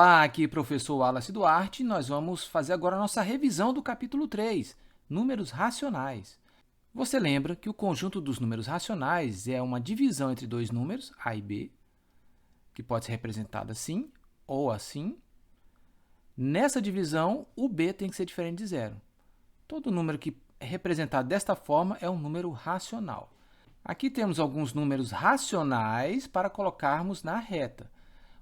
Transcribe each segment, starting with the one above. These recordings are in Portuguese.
Olá, aqui é o professor Wallace Duarte. Nós vamos fazer agora a nossa revisão do capítulo 3, números racionais. Você lembra que o conjunto dos números racionais é uma divisão entre dois números, A e B, que pode ser representado assim ou assim. Nessa divisão, o B tem que ser diferente de zero. Todo número que é representado desta forma é um número racional. Aqui temos alguns números racionais para colocarmos na reta.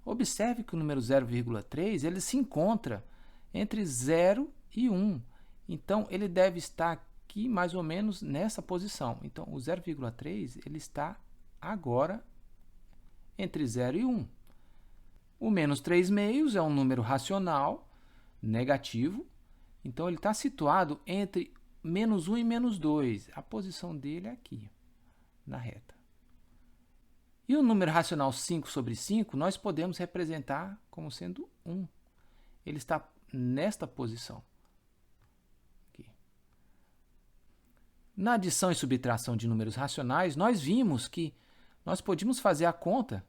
Observe que o número 0,3 ele se encontra entre 0 e 1. Então, ele deve estar aqui mais ou menos nessa posição. Então, o 0,3 ele está agora entre 0 e 1. O menos 3 meios é um número racional, negativo. Então, ele está situado entre menos 1 e menos 2. A posição dele é aqui, na reta. E o número racional 5 sobre 5, nós podemos representar como sendo 1. Ele está nesta posição. Aqui. Na adição e subtração de números racionais, nós vimos que nós podíamos fazer a conta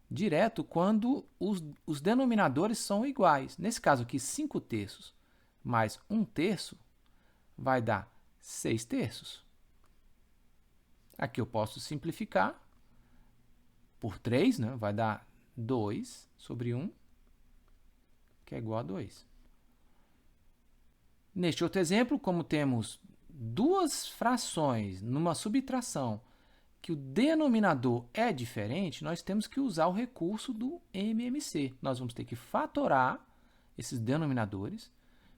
direto quando os denominadores são iguais. Nesse caso aqui, 5 terços mais 1 terço vai dar 6 terços. Aqui eu posso simplificar por 3, né? Vai dar 2 sobre 1, que é igual a 2. Neste outro exemplo, como temos duas frações numa subtração que o denominador é diferente, nós temos que usar o recurso do MMC. Nós vamos ter que fatorar esses denominadores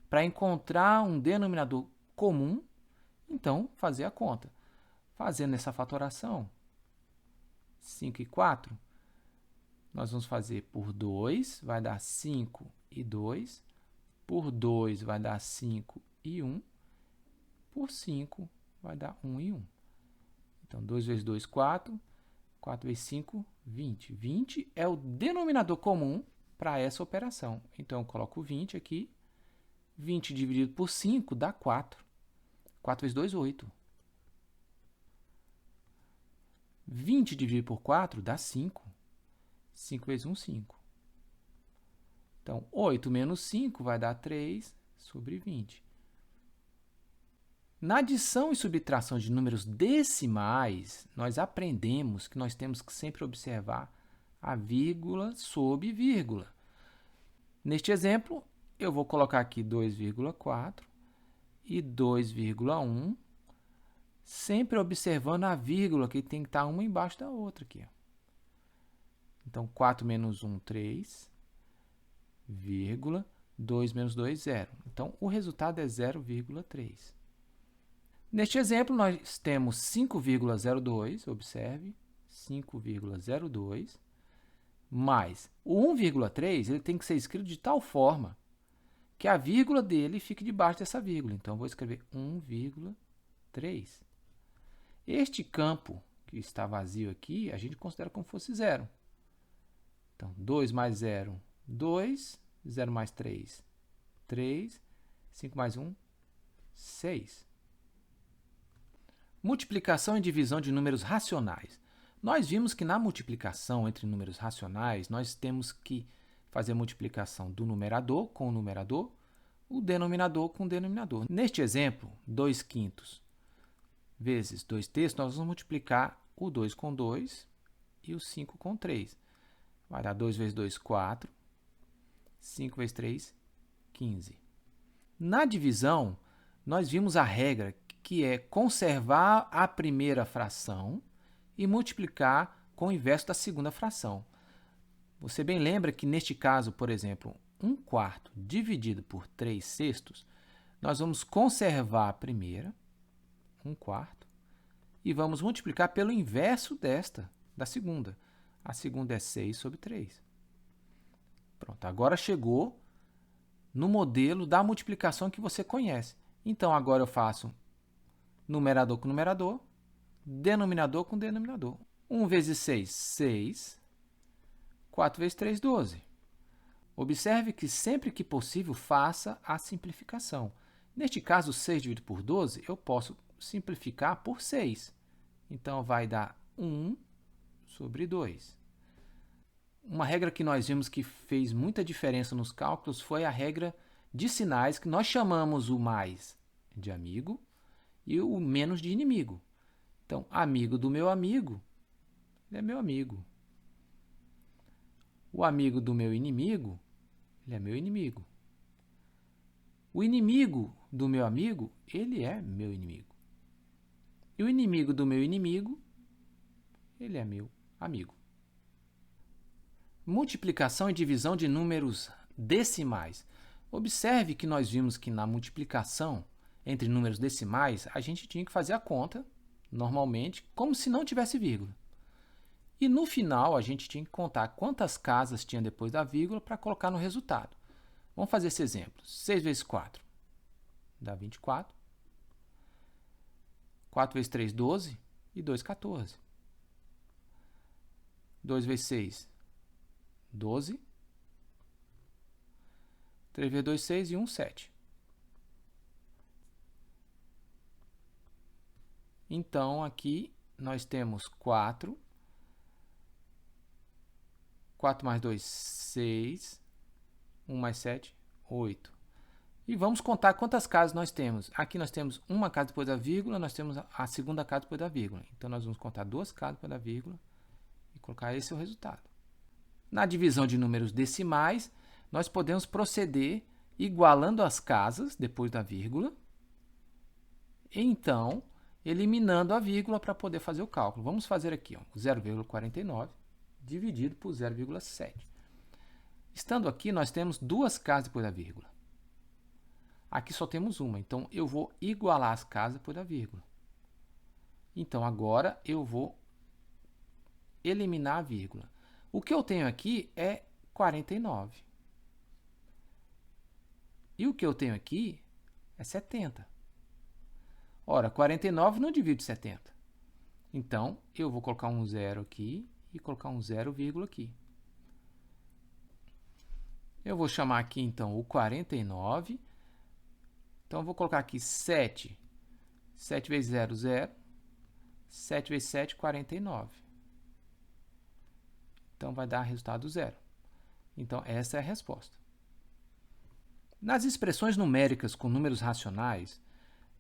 para encontrar um denominador comum, então fazer a conta. Fazendo essa fatoração, 5 e 4, nós vamos fazer por 2, vai dar 5 e 2. Por 2 vai dar 5 e 1. Por 5 vai dar 1 e 1. Então, 2 vezes 2, 4. 4 vezes 5, 20. 20 é o denominador comum para essa operação. Então, eu coloco 20 aqui. 20 dividido por 5 dá 4. 4 vezes 2, 8. 20 dividido por 4 dá 5. 5 vezes 1, 5. Então, 8 menos 5 vai dar 3 sobre 20. Na adição e subtração de números decimais, nós aprendemos que nós temos que sempre observar a vírgula sob vírgula. Neste exemplo, eu vou colocar aqui 2,4 e 2,1. Sempre observando a vírgula, que tem que estar uma embaixo da outra aqui. Então, 4 menos 1, 3, vírgula, 2 menos 2, 0. Então, o resultado é 0,3. Neste exemplo, nós temos 5,02, observe, 5,02, mais o 1,3, ele tem que ser escrito de tal forma que a vírgula dele fique debaixo dessa vírgula. Então, eu vou escrever 1,3. Este campo que está vazio aqui, a gente considera como fosse zero. Então, 2 mais 0, 2. 0 mais 3, 3. 5 mais 1, 6. Multiplicação e divisão de números racionais. Nós vimos que na multiplicação entre números racionais, nós temos que fazer a multiplicação do numerador com o numerador, o denominador com o denominador. Neste exemplo, 2 quintos vezes 2 terços, nós vamos multiplicar o 2 com 2 e o 5 com 3. Vai dar 2 vezes 2, 4. 5 vezes 3, 15. Na divisão, nós vimos a regra que é conservar a primeira fração e multiplicar com o inverso da segunda fração. Você bem lembra que neste caso, por exemplo, 1/4 dividido por 3 sextos, nós vamos conservar a primeira, 1/4, e vamos multiplicar pelo inverso da segunda. A segunda é 6 sobre 3. Pronto, agora chegou no modelo da multiplicação que você conhece. Então, agora eu faço numerador com numerador, denominador com denominador. 1 vezes 6, 6. 4 vezes 3, 12. Observe que sempre que possível, faça a simplificação. Neste caso, 6 dividido por 12, eu posso simplificar por 6. Então, vai dar 1 sobre 2. uma regra que nós vimos que fez muita diferença nos cálculos foi a regra de sinais, que nós chamamos o mais de amigo e o menos de inimigo. Então, amigo do meu amigo, ele é meu amigo. O amigo do meu inimigo, ele é meu inimigo. O inimigo do meu amigo, ele é meu inimigo. E o inimigo do meu inimigo, ele é meu amigo. Multiplicação e divisão de números decimais. Observe que nós vimos que na multiplicação entre números decimais, a gente tinha que fazer a conta, normalmente, como se não tivesse vírgula. E no final, a gente tinha que contar quantas casas tinha depois da vírgula para colocar no resultado. Vamos fazer esse exemplo. 6 vezes 4 dá 24. 4 vezes 3, 12. E 2, 14. 2 vezes 6, 12. 3 vezes 2, 6 e 1, 7. Então, aqui nós temos 4. 4 mais 2, 6. 1 mais 7, 8. E vamos contar quantas casas nós temos. Aqui nós temos uma casa depois da vírgula, nós temos a segunda casa depois da vírgula. Então, nós vamos contar duas casas depois da vírgula e colocar esse é o resultado. Na divisão de números decimais, nós podemos proceder igualando as casas depois da vírgula e, então, eliminando a vírgula para poder fazer o cálculo. Vamos fazer aqui, 0,49 dividido por 0,7. Estando aqui, nós temos duas casas depois da vírgula. Aqui só temos uma, então eu vou igualar as casas depois da vírgula. Então, agora eu vou eliminar a vírgula. O que eu tenho aqui é 49. E o que eu tenho aqui é 70. Ora, 49 não divide 70. Então, eu vou colocar um zero aqui e colocar um 0, aqui. Eu vou chamar aqui, então, o 49. Então, eu vou colocar aqui 7. 7 vezes 0, 0. 7 vezes 7, 49. Então, vai dar resultado 0. Então, essa é a resposta. Nas expressões numéricas com números racionais,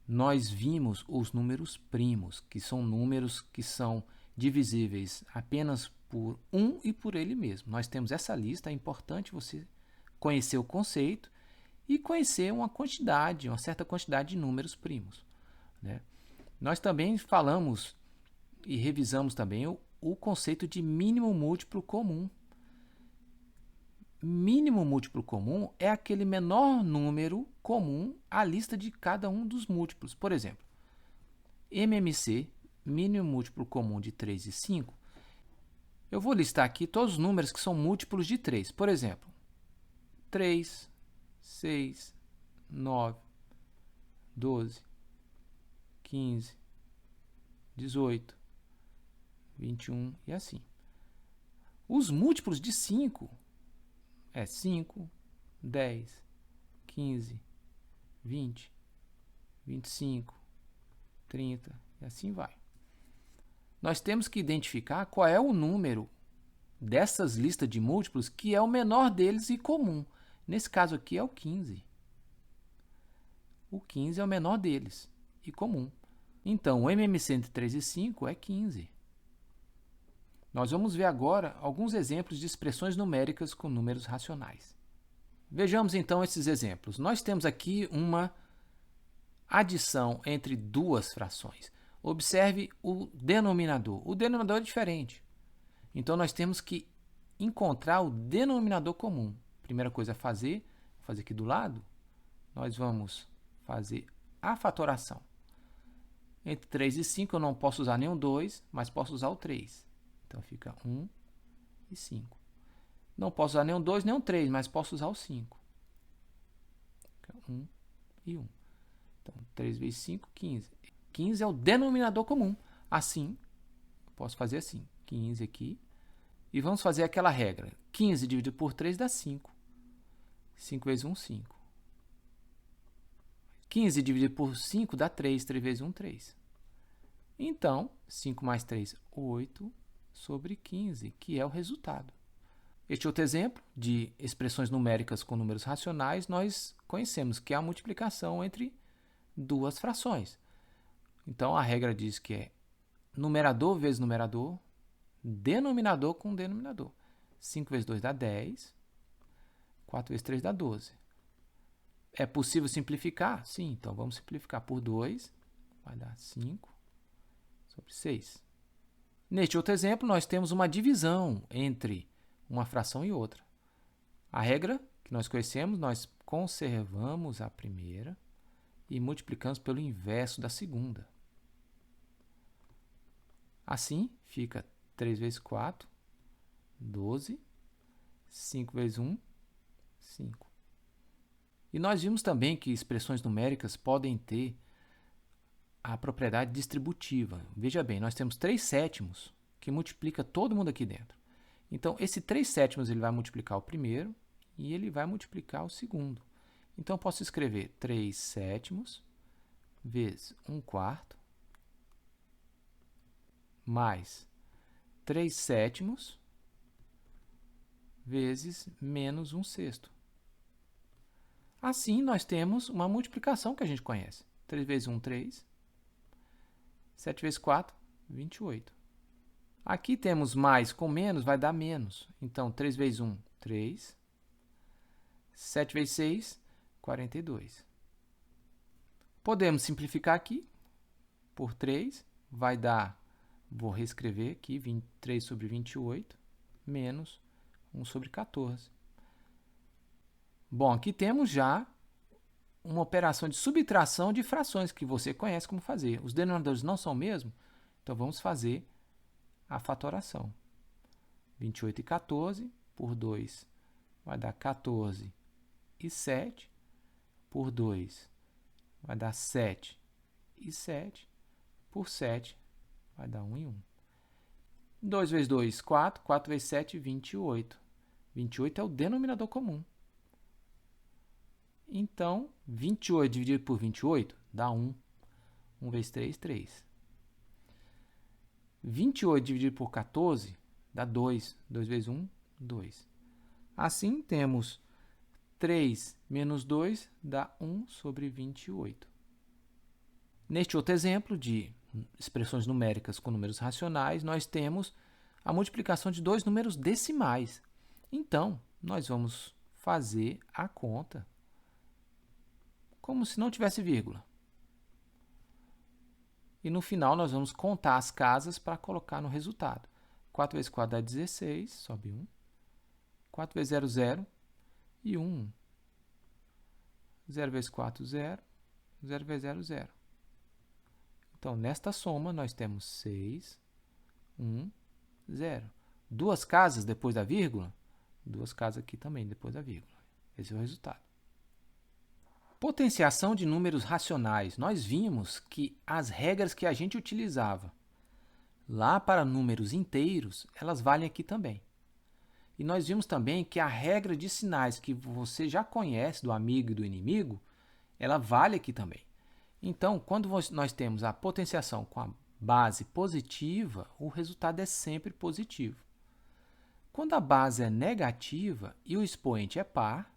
nós vimos os números primos, que são números que são divisíveis apenas por 1 e por ele mesmo. Nós temos essa lista, é importante você conhecer o conceito e conhecer uma certa quantidade de números primos, né? Nós também falamos e revisamos também o conceito de mínimo múltiplo comum. Mínimo múltiplo comum é aquele menor número comum à lista de cada um dos múltiplos. Por exemplo, MMC, mínimo múltiplo comum de 3 e 5, eu vou listar aqui todos os números que são múltiplos de 3. Por exemplo, 3, 6, 9, 12, 15, 18, 21 e assim. Os múltiplos de 5 é 5, 10, 15, 20, 25, 30 e assim vai. Nós temos que identificar qual é o número dessas listas de múltiplos que é o menor deles e comum. Nesse caso aqui é o 15. O 15 é o menor deles e comum. Então, o MMC entre 3 e 5 é 15. Nós vamos ver agora alguns exemplos de expressões numéricas com números racionais. Vejamos então esses exemplos. Nós temos aqui uma adição entre duas frações. Observe o denominador. O denominador é diferente. Então, nós temos que encontrar o denominador comum. Primeira coisa a fazer, vou fazer aqui do lado, nós vamos fazer a fatoração. Entre 3 e 5 eu não posso usar nenhum 2, mas posso usar o 3. Então, fica 1 e 5. Não posso usar nenhum 2, nenhum 3, mas posso usar o 5. Fica 1 e 1. Então, 3 vezes 5, 15. 15 é o denominador comum. Assim, eu posso fazer assim, 15 aqui. E vamos fazer aquela regra. 15 dividido por 3 dá 5. 5 vezes 1, 5. 15 dividido por 5 dá 3. 3 vezes 1, 3. Então, 5 mais 3, 8 sobre 15, que é o resultado. Este outro exemplo de expressões numéricas com números racionais, nós conhecemos que é a multiplicação entre duas frações. Então, a regra diz que é numerador vezes numerador, denominador com denominador. 5 vezes 2 dá 10, 4 vezes 3 dá 12. É possível simplificar? Sim, então vamos simplificar por 2, vai dar 5 sobre 6. Neste outro exemplo, nós temos uma divisão entre uma fração e outra. A regra que nós conhecemos, nós conservamos a primeira e multiplicamos pelo inverso da segunda. Assim, fica 3 vezes 4, 12, 5 vezes 1, 5. E nós vimos também que expressões numéricas podem ter a propriedade distributiva. Veja bem, nós temos 3/7 que multiplica todo mundo aqui dentro. Então, esse 3/7 ele vai multiplicar o primeiro e ele vai multiplicar o segundo. Então, eu posso escrever 3/7 vezes 1/4 mais 3/7 vezes menos 1/6. Assim, nós temos uma multiplicação que a gente conhece. 3 vezes 1, 3. 7 vezes 4, 28. Aqui temos mais com menos, vai dar menos. Então, 3 vezes 1, 3. 7 vezes 6, 42. Podemos simplificar aqui por 3. Vai dar, vou reescrever aqui, 23 sobre 28, menos 1 sobre 14. Bom, aqui temos já uma operação de subtração de frações que você conhece como fazer. Os denominadores não são o mesmo, então vamos fazer a fatoração. 28 e 14 por 2 vai dar 14 e 7, por 2 vai dar 7 e 7, por 7 vai dar 1 e 1. 2 vezes 2, 4, 4 vezes 7, 28. 28 é o denominador comum. Então, 28 dividido por 28 dá 1. 1 vezes 3, 3. 28 dividido por 14 dá 2. 2 vezes 1, 2. Assim, temos 3 menos 2 dá 1 sobre 28. Neste outro exemplo de expressões numéricas com números racionais, nós temos a multiplicação de dois números decimais. Então, nós vamos fazer a conta como se não tivesse vírgula. E no final nós vamos contar as casas para colocar no resultado. 4 vezes 4 dá 16, sobe 1. 4 vezes 0, 0 e 1. 0 vezes 4, 0. 0 vezes 0, 0. Então, nesta soma, nós temos 6, 1, 0. Duas casas depois da vírgula, duas casas aqui também depois da vírgula. Esse é o resultado. Potenciação de números racionais. Nós vimos que as regras que a gente utilizava lá para números inteiros, elas valem aqui também. E nós vimos também que a regra de sinais que você já conhece do amigo e do inimigo, ela vale aqui também. Então, quando nós temos a potenciação com a base positiva, o resultado é sempre positivo. Quando a base é negativa e o expoente é par,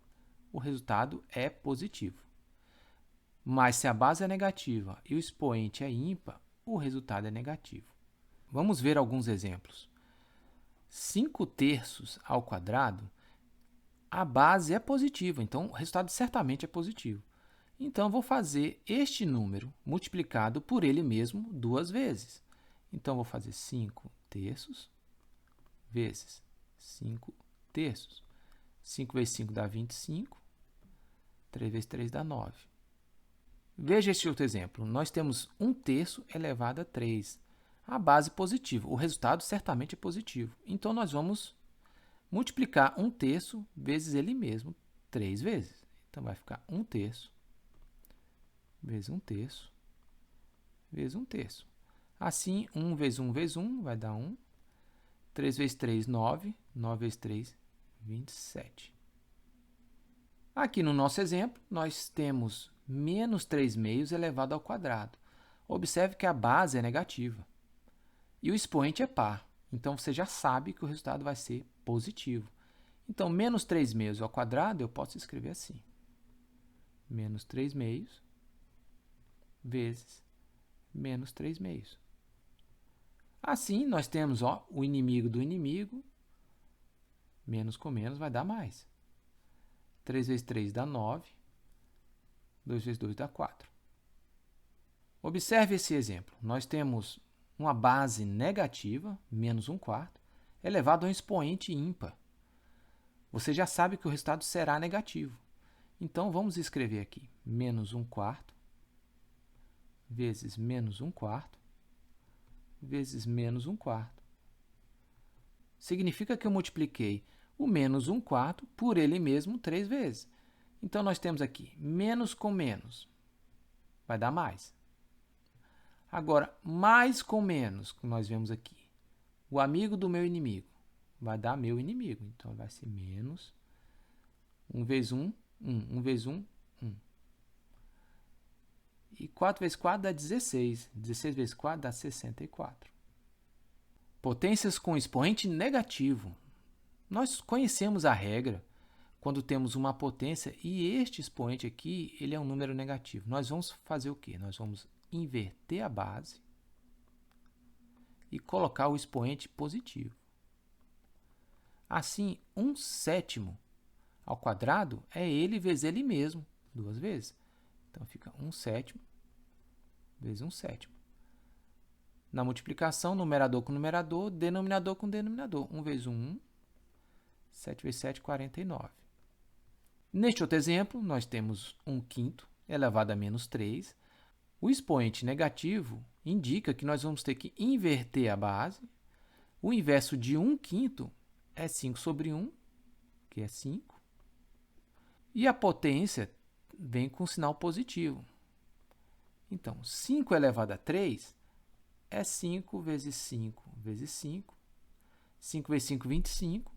o resultado é positivo. Mas se a base é negativa e o expoente é ímpar, o resultado é negativo. Vamos ver alguns exemplos. 5/3 ao quadrado, a base é positiva, então o resultado certamente é positivo. Então, vou fazer este número multiplicado por ele mesmo duas vezes. Então, vou fazer 5/3 vezes 5/3. 5 vezes 5 dá 25. 3 vezes 3 dá 9. Veja este outro exemplo. Nós temos 1/3 elevado a 3. A base positiva. O resultado certamente é positivo. Então, nós vamos multiplicar 1/3 vezes ele mesmo 3 vezes. Então, vai ficar 1/3 vezes 1/3 vezes 1/3. Assim, 1 vezes 1 vezes 1 vai dar 1. 3 vezes 3, 9. 9 vezes 3, 27. Aqui no nosso exemplo, nós temos menos 3/2 elevado ao quadrado. Observe que a base é negativa e o expoente é par. Então, você já sabe que o resultado vai ser positivo. Então, menos 3 meios ao quadrado eu posso escrever assim. Menos 3 meios vezes menos 3 meios. Assim, nós temos o inimigo do inimigo. Menos com menos vai dar mais. 3 vezes 3 dá 9. 2 vezes 2 dá 4. Observe esse exemplo. Nós temos uma base negativa, menos 1/4, elevado a um expoente ímpar. Você já sabe que o resultado será negativo. Então, vamos escrever aqui. Menos 1/4 vezes menos 1/4 vezes menos 1/4. Significa que eu multipliquei o menos 1/4 por ele mesmo 3 vezes. Então, nós temos aqui menos com menos vai dar mais. Agora, mais com menos, que nós vemos aqui, o amigo do meu inimigo vai dar meu inimigo. Então, vai ser menos 1 vezes 1, 1. 1 vezes 1, 1. E 4 vezes 4 dá 16. 16 vezes 4 dá 64. Potências com expoente negativo. Nós conhecemos a regra quando temos uma potência e este expoente aqui ele é um número negativo. Nós vamos fazer o quê? Nós vamos inverter a base e colocar o expoente positivo. Assim, 1/7 ao quadrado é ele vezes ele mesmo, 2 vezes. Então, fica 1/7 vezes 1/7. Na multiplicação, numerador com numerador, denominador com denominador. 1 vezes 1, 7 vezes 7, 49. Neste outro exemplo, nós temos 1/5 elevado a menos 3. O expoente negativo indica que nós vamos ter que inverter a base. O inverso de 1/5 é 5 sobre 1, que é 5. E a potência vem com sinal positivo. Então, 5 elevado a 3 é 5 vezes 5 vezes 5. 5 vezes 5, 25.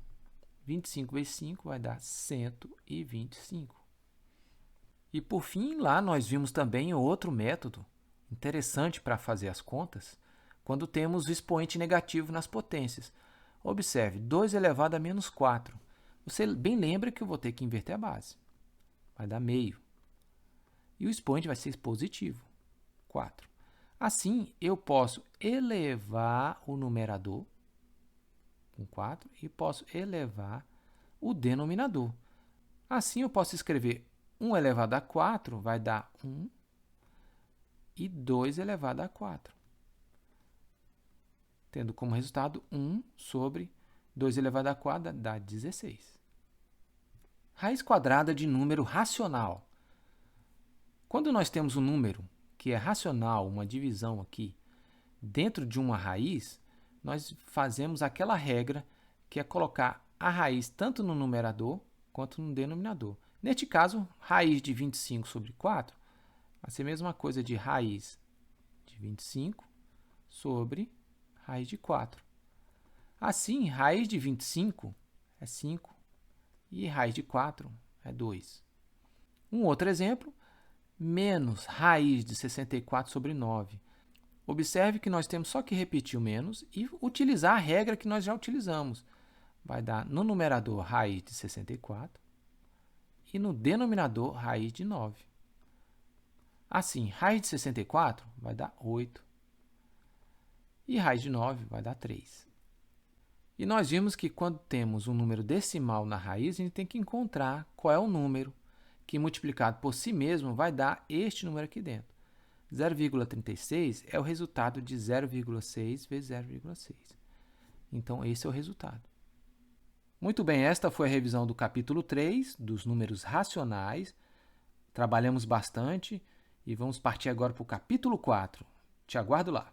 25 vezes 5 vai dar 125. E, por fim, lá nós vimos também outro método interessante para fazer as contas, quando temos o expoente negativo nas potências. Observe, 2 elevado a menos 4. Você bem lembra que eu vou ter que inverter a base. Vai dar meio. E o expoente vai ser positivo, 4. Assim, eu posso elevar o numerador com 4 e posso elevar o denominador. Assim, eu posso escrever 1 elevado a 4 vai dar 1 e 2 elevado a 4. Tendo como resultado 1 sobre 2 elevado a 4 dá 16. Raiz quadrada de número racional. Quando nós temos um número que é racional, uma divisão aqui, dentro de uma raiz, nós fazemos aquela regra que é colocar a raiz tanto no numerador quanto no denominador. Neste caso, raiz de 25 sobre 4 vai ser a mesma coisa de raiz de 25 sobre raiz de 4. Assim, raiz de 25 é 5 e raiz de 4 é 2. Um outro exemplo, menos raiz de 64 sobre 9. Observe que nós temos só que repetir o menos e utilizar a regra que nós já utilizamos. Vai dar no numerador raiz de 64 e no denominador raiz de 9. Assim, raiz de 64 vai dar 8 e raiz de 9 vai dar 3. E nós vimos que quando temos um número decimal na raiz, a gente tem que encontrar qual é o número que multiplicado por si mesmo vai dar este número aqui dentro. 0,36 é o resultado de 0,6 vezes 0,6. Então, esse é o resultado. Muito bem, esta foi a revisão do capítulo 3, dos números racionais. Trabalhamos bastante e vamos partir agora para o capítulo 4. Te aguardo lá.